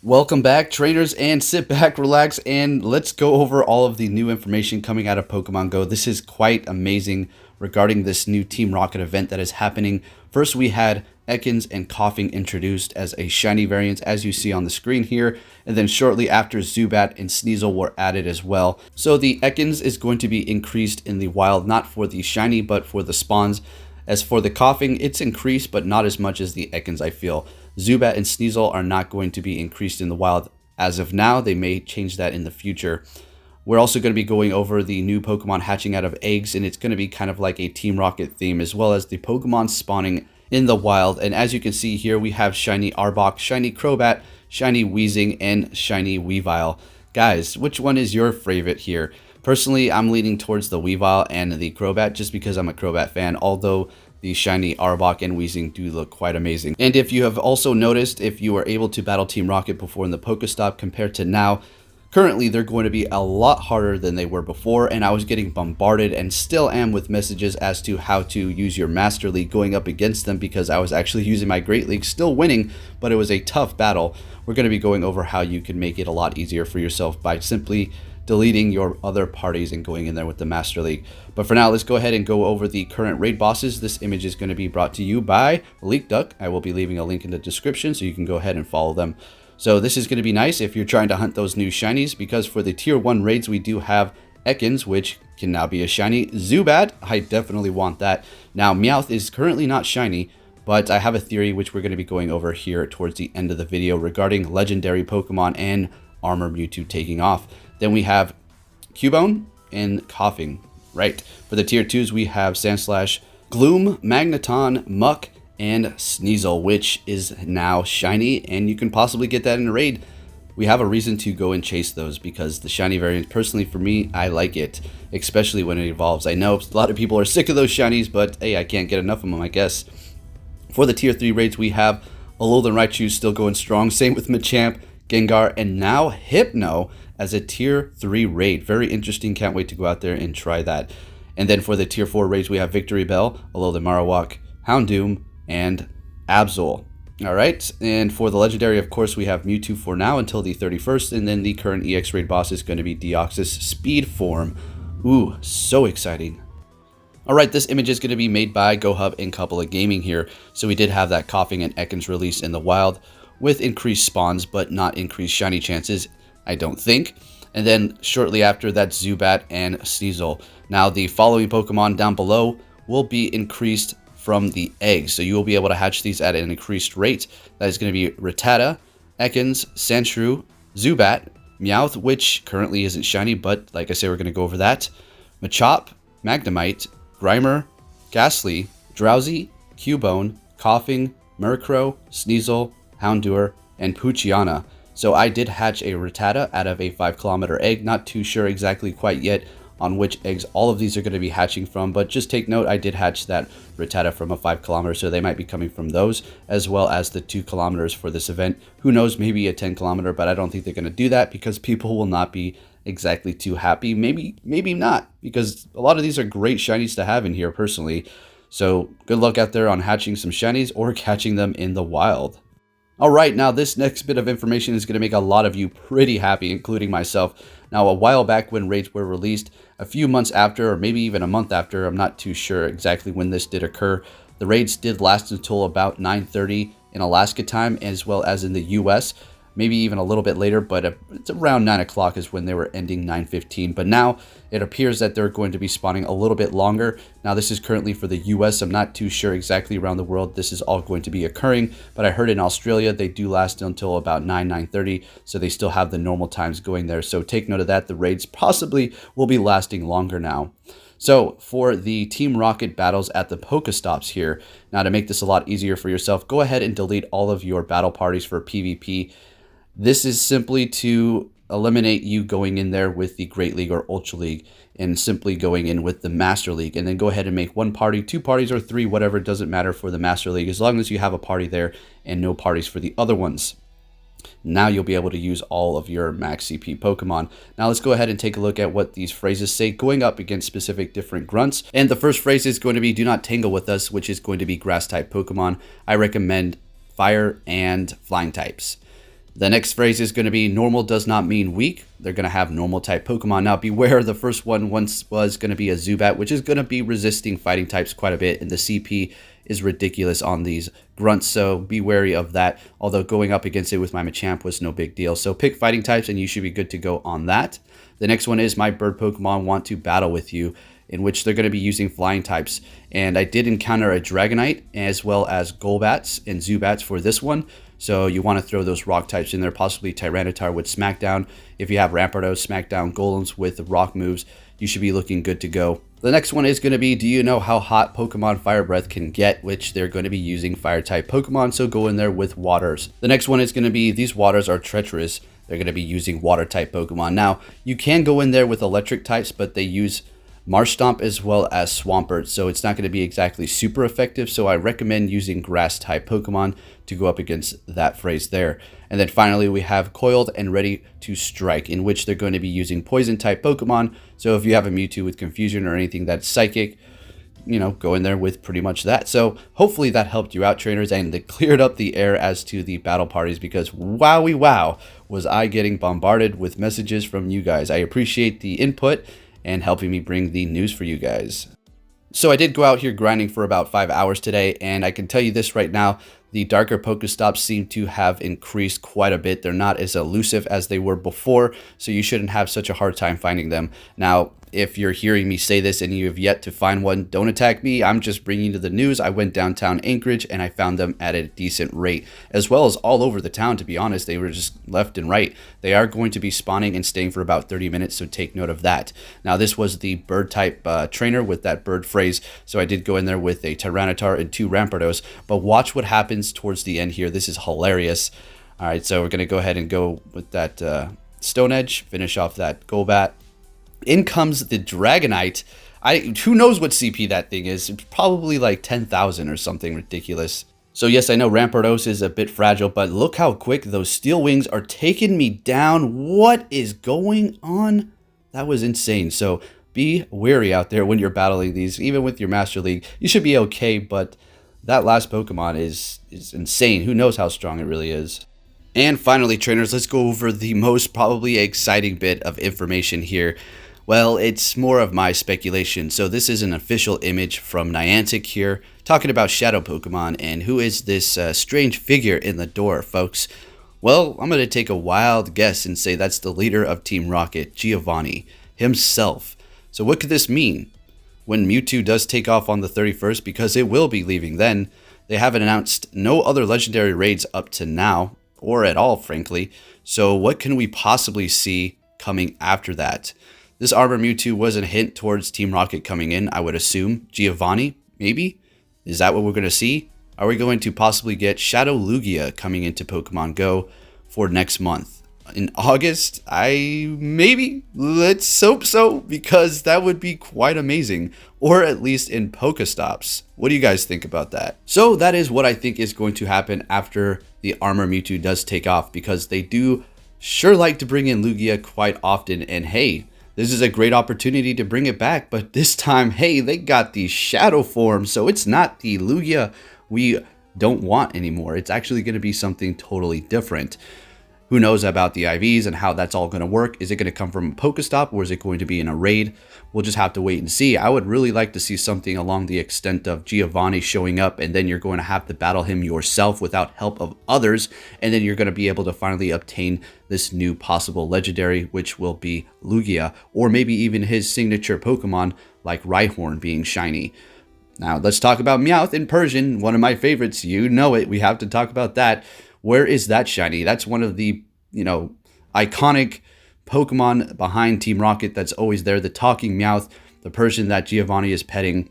Welcome back, trainers, and sit back, relax, and let's go over all of the new information coming out of Pokemon Go. This is quite amazing regarding this new Team Rocket event that is happening. First, we had Ekans and Coughing introduced as a shiny variant, as you see on the screen here, and then shortly after, Zubat and Sneasel were added as well. So the Ekans is going to be increased in the wild, not for the shiny, but for the spawns. As for the Coughing, it's increased, but not as much as the Ekans, I feel. Zubat and Sneasel are not going to be increased in the wild as of now. They may change that in the future. We're also going to be going over the new Pokemon hatching out of eggs, and it's going to be kind of like a Team Rocket theme, as well as the Pokemon spawning in the wild. And as you can see here, we have shiny Arbok, shiny Crobat, shiny Weezing, and shiny Weavile. Guys, which one is your favorite here? Personally, I'm leaning towards the Weavile and the Crobat just because I'm a Crobat fan, although the shiny Arbok and Weezing do look quite amazing. And if you have also noticed, if you were able to battle Team Rocket before in the Pokestop compared to now, currently they're going to be a lot harder than they were before, and I was getting bombarded and still am with messages as to how to use your Master League going up against them because I was actually using my Great League, still winning, but it was a tough battle. We're going to be going over how you can make it a lot easier for yourself by simply deleting your other parties and going in there with the Master League. But for now, let's go ahead and go over the current raid bosses. This image is going to be brought to you by Leak Duck. I will be leaving a link in the description so you can go ahead and follow them. So this is going to be nice if you're trying to hunt those new shinies, because for the tier 1 raids we do have Ekans, which can now be a shiny. Zubat, I definitely want that. Now Meowth is currently not shiny, but I have a theory which we're going to be going over here towards the end of the video regarding legendary Pokemon and Armor Mewtwo taking off. Then we have Cubone and Coughing. Right. For the tier 2s, we have Sandslash, Gloom, Magneton, Muck, and Sneasel, which is now shiny, and you can possibly get that in a raid. We have a reason to go and chase those because the shiny variant, personally for me, I like it, especially when it evolves. I know a lot of people are sick of those shinies, but hey, I can't get enough of them, I guess. For the tier 3 raids, we have Alolan Raichu still going strong. Same with Machamp, Gengar, and now Hypno as a tier 3 raid. Very interesting. Can't wait to go out there and try that. And then for the tier 4 raids, we have Victory Bell, Alolan Marowak, Houndoom, and Absol. All right. And for the legendary, of course, we have Mewtwo for now until the 31st. And then the current EX raid boss is going to be Deoxys Speed Form. Ooh, so exciting. All right, this image is going to be made by GoHub and Couple of Gaming here. So we did have that Coughing and Ekans release in the wild with increased spawns, but not increased shiny chances, I don't think. And then shortly after, that's Zubat and Sneasel. Now the following Pokemon down below will be increased from the eggs, so you will be able to hatch these at an increased rate. That is going to be Rattata, Ekans, Sandshrew, Zubat, Meowth, which currently isn't shiny, but like I said, we're going to go over that, Machop, Magnemite, Grimer, Ghastly, Drowsy, Cubone, Coughing, Murkrow, Sneasel, Houndour, and Poochyena. So I did hatch a Rattata out of a 5-kilometer egg. Not too sure exactly quite yet on which eggs all of these are going to be hatching from, but just take note, I did hatch that Rattata from a 5-kilometer, so they might be coming from those, as well as the 2 kilometers for this event. Who knows, maybe a 10-kilometer, but I don't think they're going to do that because people will not be exactly too happy. Maybe not, because a lot of these are great shinies to have in here personally. So good luck out there on hatching some shinies or catching them in the wild. Alright, now this next bit of information is going to make a lot of you pretty happy, including myself. Now, a while back when raids were released, a few months after, or maybe even a month after, I'm not too sure exactly when this did occur, the raids did last until about 9:30 in Alaska time, as well as in the US. Maybe even a little bit later, but it's around 9 o'clock is when they were ending, 9:15. But now it appears that they're going to be spawning a little bit longer. Now this is currently for the US. I'm not too sure exactly around the world this is all going to be occurring, but I heard in Australia they do last until about 9:30, so they still have the normal times going there. So take note of that. The raids possibly will be lasting longer now. So for the Team Rocket battles at the Pokestops here, now to make this a lot easier for yourself, go ahead and delete all of your battle parties for PvP. This is simply to eliminate you going in there with the Great League or Ultra League and simply going in with the Master League, and then go ahead and make 1 party, 2 parties, or 3, whatever, it doesn't matter for the Master League as long as you have a party there and no parties for the other ones. Now you'll be able to use all of your max CP Pokemon. Now let's go ahead and take a look at what these phrases say going up against specific different grunts. And the first phrase is going to be do not tangle with us, which is going to be grass type Pokemon. I recommend fire and flying types. The next phrase is going to be normal does not mean weak. They're going to have normal type Pokemon. Now beware, the first one once was going to be a Zubat, which is going to be resisting fighting types quite a bit, and the CP is ridiculous on these grunts, so be wary of that. Although going up against it with my Machamp was no big deal. So pick fighting types and you should be good to go on that. The next one is my bird Pokemon want to battle with you, in which they're going to be using flying types. And I did encounter a Dragonite as well as Golbats and Zubats for this one. So you want to throw those rock types in there, possibly Tyranitar with Smackdown. If you have Rampardos, Smackdown, Golems with rock moves, you should be looking good to go. The next one is going to be, do you know how hot Pokemon Fire Breath can get? Which they're going to be using fire type Pokemon, so go in there with waters. The next one is going to be, these waters are treacherous. They're going to be using water type Pokemon. Now, you can go in there with electric types, but they use Marsh Stomp as well as Swampert, so it's not going to be exactly super effective, so I recommend using grass type Pokemon to go up against that phrase there. And then finally we have Coiled and Ready to Strike, in which they're going to be using poison type Pokemon, so if you have a Mewtwo with Confusion or anything that's psychic, go in there with pretty much that. So hopefully that helped you out, trainers, and it cleared up the air as to the battle parties, because wowie wow was I getting bombarded with messages from you guys. I appreciate the input and helping me bring the news for you guys. So I did go out here grinding for about 5 hours today, and I can tell you this right now, the darker Pokestops seem to have increased quite a bit. They're not as elusive as they were before, so you shouldn't have such a hard time finding them. Now, if you're hearing me say this and you have yet to find one, don't attack me. I'm just bringing you the news. I went downtown Anchorage and I found them at a decent rate, as well as all over the town, to be honest. They were just left and right. They are going to be spawning and staying for about 30 minutes, so take note of that. Now, this was the bird type trainer with that bird phrase, so I did go in there with a Tyranitar and 2 Rampardos, but watch what happens towards the end here. This is hilarious. All right, so we're going to go ahead and go with that Stone Edge, finish off that Golbat. In comes the Dragonite. Who knows what CP that thing is? It's probably like 10,000 or something ridiculous. So yes, I know Rampardos is a bit fragile, but look how quick those Steel Wings are taking me down. What is going on? That was insane. So be wary out there when you're battling these. Even with your Master League, you should be okay, but that last Pokemon is insane. Who knows how strong it really is. And finally, trainers, let's go over the most probably exciting bit of information here. Well, it's more of my speculation. So this is an official image from Niantic here, talking about Shadow Pokemon and who is this strange figure in the door, folks. Well, I'm going to take a wild guess and say that's the leader of Team Rocket, Giovanni, himself. So what could this mean? When Mewtwo does take off on the 31st, because it will be leaving then, they haven't announced no other legendary raids up to now, or at all, frankly. So what can we possibly see coming after that? This Armor Mewtwo was a hint towards Team Rocket coming in, I would assume. Giovanni, maybe? Is that what we're going to see? Are we going to possibly get Shadow Lugia coming into Pokemon Go for next month? In August? Maybe. Let's hope so, because that would be quite amazing. Or at least in Pokestops. What do you guys think about that? So that is what I think is going to happen after the Armor Mewtwo does take off, because they do sure like to bring in Lugia quite often, and hey, this is a great opportunity to bring it back, but this time, hey, they got the Shadow form, so it's not the Lugia we don't want anymore. It's actually going to be something totally different. Who knows about the IVs and how that's all going to work? Is it going to come from a Pokestop, or is it going to be in a raid? We'll just have to wait and see. I would really like to see something along the extent of Giovanni showing up, and then you're going to have to battle him yourself without help of others, and then you're going to be able to finally obtain this new possible legendary, which will be Lugia, or maybe even his signature Pokemon like Rhyhorn being shiny. Now, let's talk about Meowth in Persian, one of my favorites. You know it. We have to talk about that. Where is that shiny? That's one of the, iconic Pokemon behind Team Rocket that's always there. The talking Meowth, the Persian that Giovanni is petting.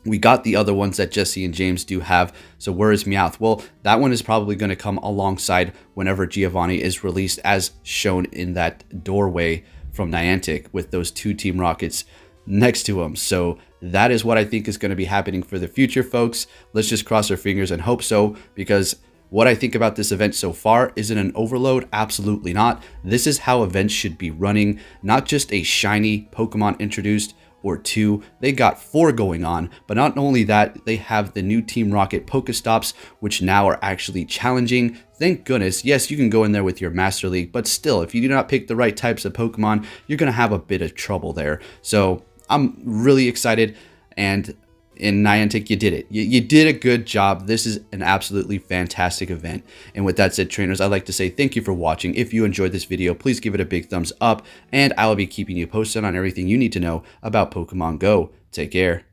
We got the other ones that Jesse and James do have. So where is Meowth? Well, that one is probably going to come alongside whenever Giovanni is released, as shown in that doorway from Niantic with those 2 Team Rockets next to him. So that is what I think is going to be happening for the future, folks. Let's just cross our fingers and hope so, because what I think about this event so far, is it an overload? Absolutely not. This is how events should be running, not just a shiny Pokemon introduced or 2. They got 4 going on, but not only that, they have the new Team Rocket Pokestops, which now are actually challenging. Thank goodness. Yes, you can go in there with your Master League, but still, if you do not pick the right types of Pokemon, you're going to have a bit of trouble there. So I'm really excited, and in Niantic, you did it. You did a good job. This is an absolutely fantastic event. And with that said, trainers, I'd like to say thank you for watching. If you enjoyed this video, please give it a big thumbs up, and I will be keeping you posted on everything you need to know about Pokemon Go. Take care.